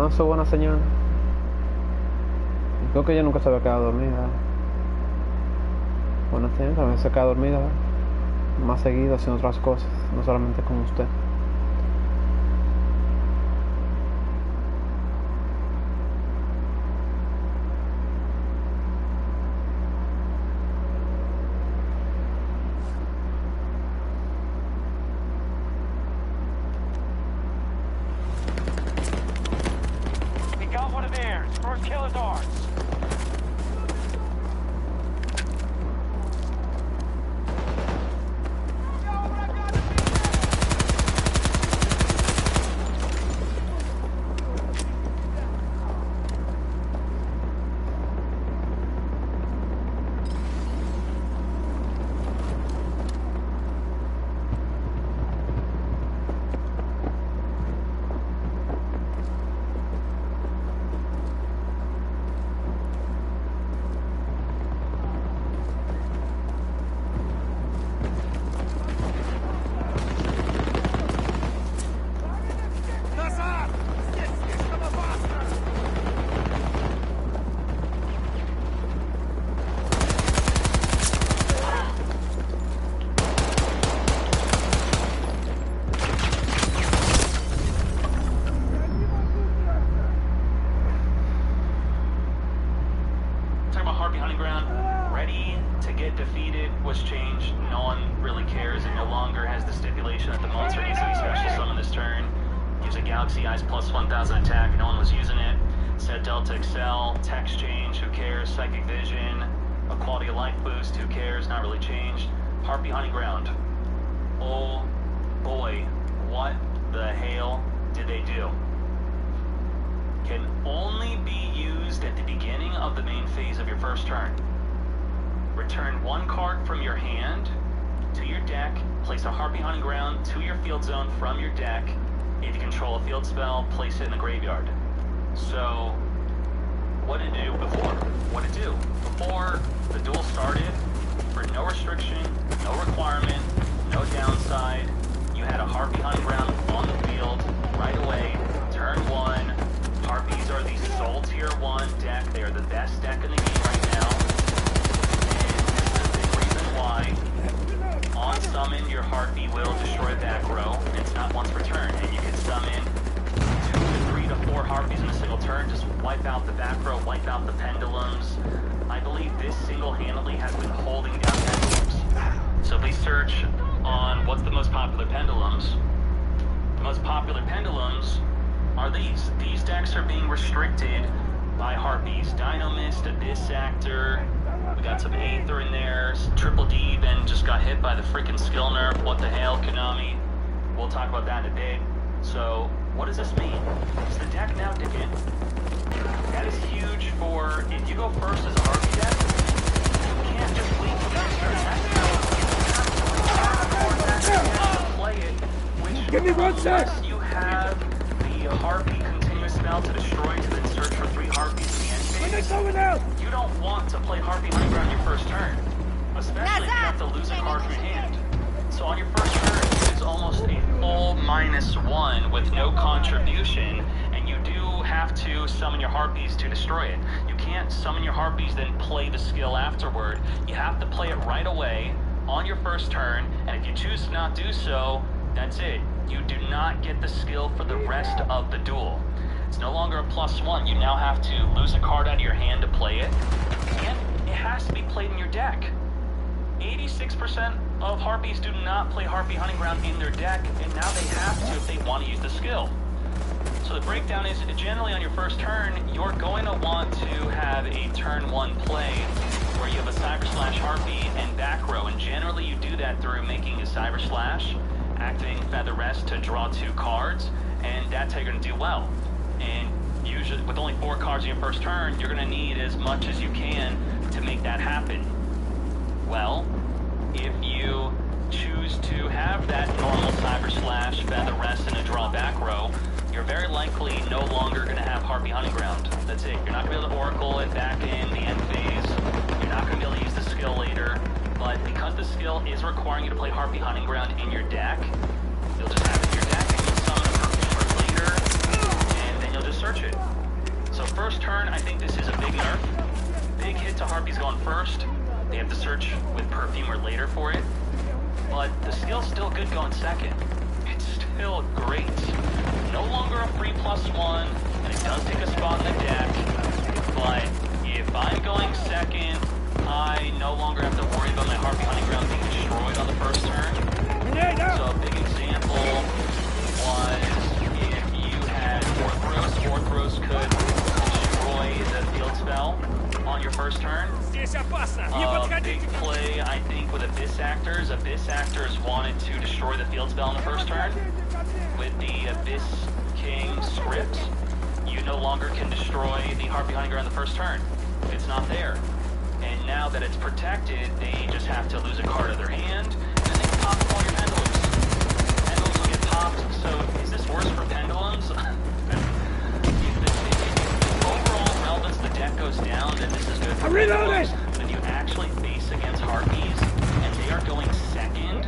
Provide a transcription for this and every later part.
Eso es buena señal. Creo que ella nunca se había quedado dormida. Buena señal, también se queda dormida más seguido haciendo otras cosas, no solamente con usted. We got one of theirs. First kill is ours. Was changed. No one really cares. It no longer has the stipulation that the monster needs to be special summoned this turn. Use a Galaxy Eyes plus 1000 attack. No one was using it. Set Delta Excel. Text change. Who cares? Psychic Vision. A quality of life boost. Who cares? Not really changed. Harpy Hunting Ground. Oh boy. What the hell did they do? Can only be used at the beginning of the main phase of your first turn. Return one card from your hand to your deck, place a Harpy Hunting Ground to your field zone from your deck. If you control a field spell, place it in the graveyard. So, what did it do before? What did it do? Before the duel started, for no restriction, no requirement, no downside, you had a Harpy Hunting Ground on the field right away, turn one. Harpies are the sole tier 1 deck. They are the best deck in the game right now. Why? On summon, your Harpy will destroy back row. It's not once per turn, and you can summon 2 to 3 to 4 Harpies in a single turn. Just wipe out the back row, wipe out the pendulums. I believe this single-handedly has been holding down pendulums. So please search on what's the most popular pendulums. The most popular pendulums are these. These decks are being restricted by Harpies. Dynamist, Abyss Actor. We got some Aether in there. Triple D then just got hit by the freaking skill nerf. What the hell, Konami? We'll talk about that in a bit. So, what does this mean? Is the deck now digging? That is huge for if you go first as a Harpy deck. You can't just wait for the next turn. You have to play it, which Give me one sec. unless you have the Harpy continuous spell to destroy to then search for 3 Harpies in the end phase. You don't want to play Harpy Hunting Ground your first turn, especially if you have to lose a card from your hand. So on your first turn, it's almost a full -1 with no contribution, and you do have to summon your Harpies to destroy it. You can't summon your Harpies then play the skill afterward. You have to play it right away on your first turn, and if you choose to not do so, that's it. You do not get the skill for the rest of the duel. It's no longer a +1. You now have to lose a card out of your hand to play it. And it has to be played in your deck. 86% of Harpies do not play Harpy Hunting Ground in their deck, and now they have to if they want to use the skill. So the breakdown is, generally on your first turn, you're going to want to have a turn 1 play where you have a Cyber Slash Harpy and back row, and generally you do that through making a Cyber Slash, activating Feather Rest to draw 2 cards, and that's how you're going to do well. And usually, with only 4 cards in your first turn, you're going to need as much as you can to make that happen. Well, if you choose to have that normal Cyber Slash, Feather Rest, and a draw back row, you're very likely no longer going to have Harpy Hunting Ground. That's it. You're not going to be able to Oracle it back in the end phase. You're not going to be able to use the skill later. But because the skill is requiring you to play Harpy Hunting Ground in your deck, you'll just have it in your deck, and you'll summon a Harpy later, and then you'll to search it. So first turn, I think this is a big nerf. Big hit to harpies going first. They have to search with perfume or later for it. But the skill's still good going second. It's still great. No longer a 3+1, and it does take a spot in the deck. But if I'm going second, I no longer have to worry about my harpy hunting ground being destroyed on the first turn. So a big example was if you had Fourth Rose could destroy the field spell on your first turn. Big play, I think, with Abyss Actors. Abyss Actors wanted to destroy the field spell on the first turn. With the Abyss King script, you no longer can destroy the Harpy Hunting Ground on the first turn. It's not there. And now that it's protected, they just have to lose a card of their hand, and then they can pop all your pendulums. Pendulums will get popped, so is this worse for pendulums? Overall relevance of the deck goes down, then this is good for pendulums. But if you actually face against harpies, and they are going second,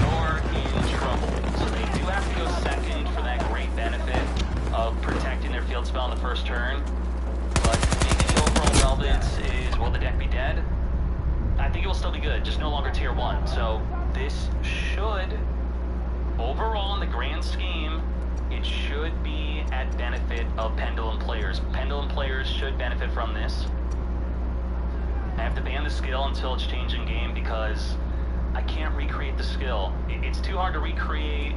you're in trouble. So they do have to go second for that great benefit of protecting their field spell on the first turn. But maybe the overall relevance is, will the deck be dead? I think it will still be good, just no longer tier 1. So this should, overall in the grand scheme, it should be at benefit of Pendulum players. Pendulum players should benefit from this. I have to ban the skill until it's changed in game because I can't recreate the skill. It's too hard to recreate,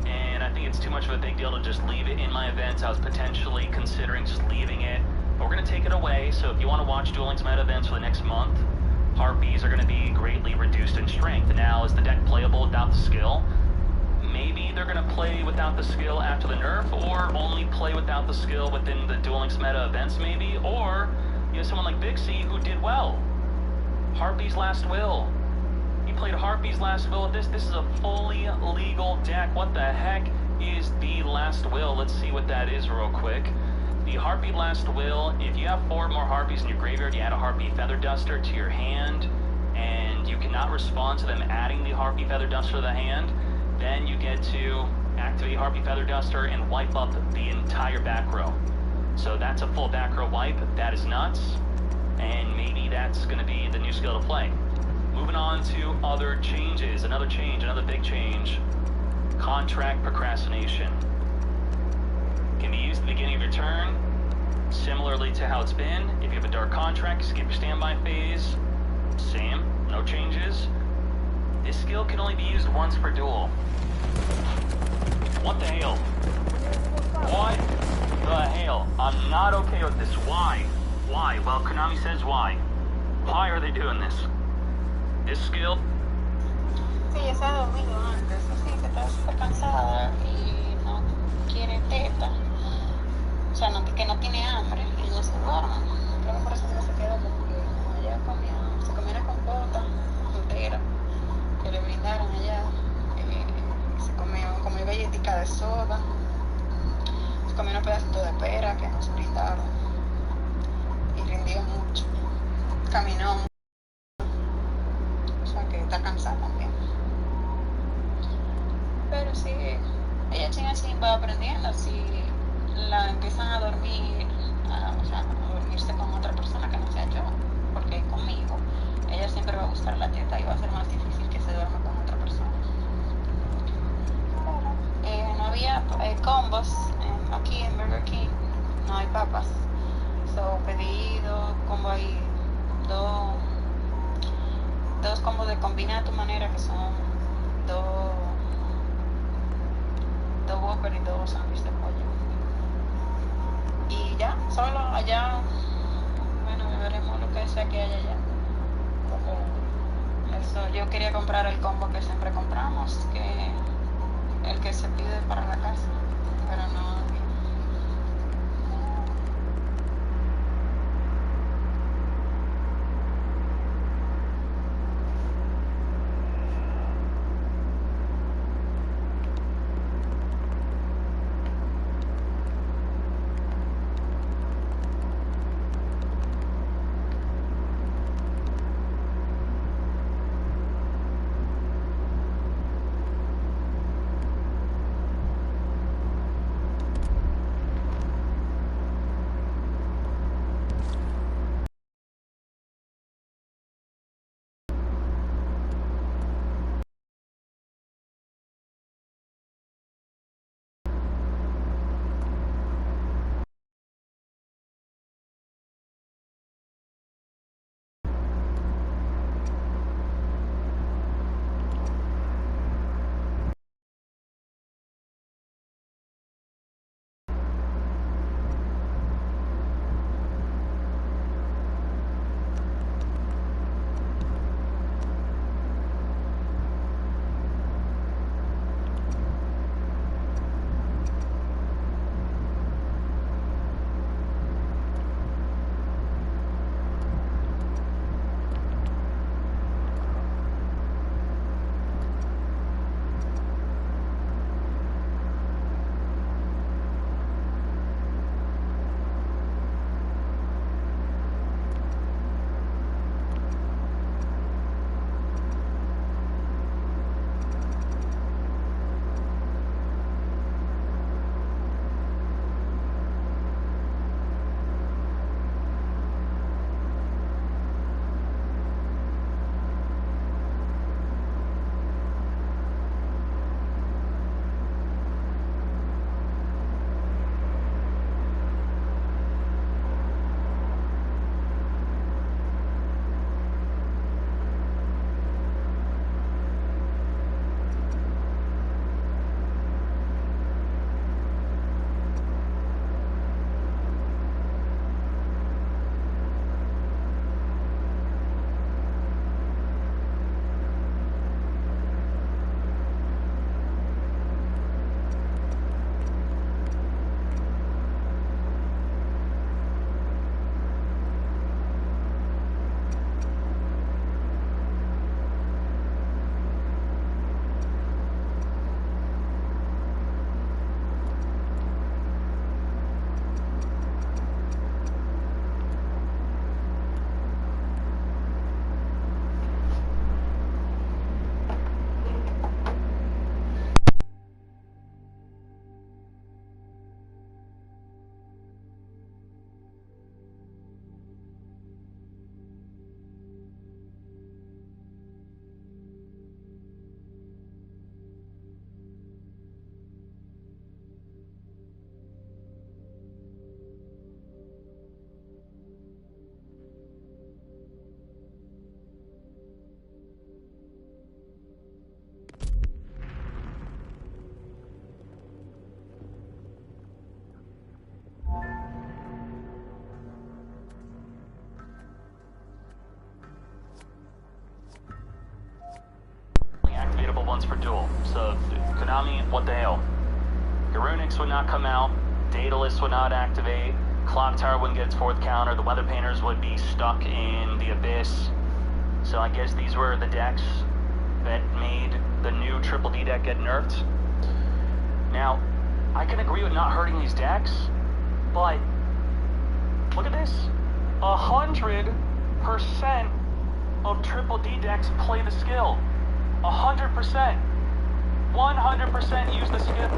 and I think it's too much of a big deal to just leave it in my events. I was potentially considering just leaving it, but we're going to take it away. So if you want to watch Duel Links meta events for the next month, harpies are going to be greatly reduced in strength. Now, is the deck playable without the skill? Maybe they're going to play without the skill after the nerf, or only play without the skill within the Duel Links meta events maybe, or you have someone like Big C who did well. Harpy's Last Will. He played Harpy's Last Will. This is a fully legal deck. What the heck is the Last Will? Let's see what that is real quick. The Harpy Last Will, if you have 4 more harpies in your graveyard, you add a Harpy Feather Duster to your hand, and you cannot respond to them adding the Harpy Feather Duster to the hand, then you get to activate Harpy Feather Duster and wipe up the entire back row. So that's a full back row wipe. That is nuts, and maybe that's going to be the new skill to play. Moving on to other changes. Another change, another big change. Contract Procrastination. Can be used at the beginning of your turn, similarly to how it's been. If you have a dark contract, skip your standby phase. Same, no changes. This skill can only be used once per duel. What the hell? What the hell? I'm not okay with this. Why? Why? Well, Konami says why. Why are they doing this? This skill. Sí, esa ha dormido antes, así que está súper cansada y no quiere teta. O sea, que no tiene hambre y ella se duerme. Creo que por eso que se quedó, porque como ella se comió una compota entera que le brindaron allá, se comió galletica de soda, se comió un pedacito de pera que nos brindaron y rindió mucho. Caminó mucho. Está cansada también, pero sí, ella chin va aprendiendo. Si la empiezan a dormir, o sea, a dormirse con otra persona que no sea yo, porque conmigo ella siempre va a buscar la teta y va a ser más difícil que se duerma con otra persona. Pero no había combos aquí en Burger King, no hay papas, so pedí dos combos ahí, dos combos de combina a tu manera, que son dos Whopper y 2 sándwiches de pollo. Y ya, solo allá, bueno, veremos lo que sea que haya allá. Eso, yo quería comprar el combo que siempre compramos, que el que se pide para la casa, pero no. one's for duel. So, Konami, what the hell? Garunix would not come out, Daedalus would not activate, Clock Tower wouldn't get its 4th counter, the Weather Painters would be stuck in the Abyss. So I guess these were the decks that made the new Triple D deck get nerfed. Now, I can agree with not hurting these decks, but look at this. 100% of Triple D decks play the skill. 100%. 100% use the skill.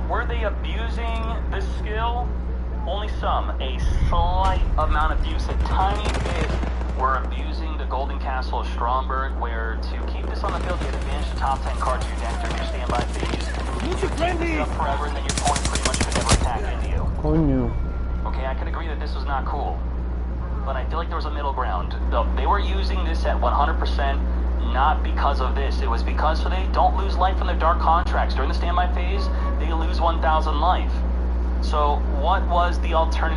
Were they abusing this skill? Only some. A slight amount of use. A tiny bit were abusing the Golden Castle of Stromberg, where to keep this on the field, you had advantage to top 10 cards of your deck during your standby phase. You keep this up forever, and then your opponent pretty much could never attack into you. Okay, I could agree that this was not cool. But I feel like there was a middle ground. They were using this at 100%. Not because of this. It was because so they don't lose life from their dark contracts. During the standby phase, they lose 1,000 life. So what was the alternative?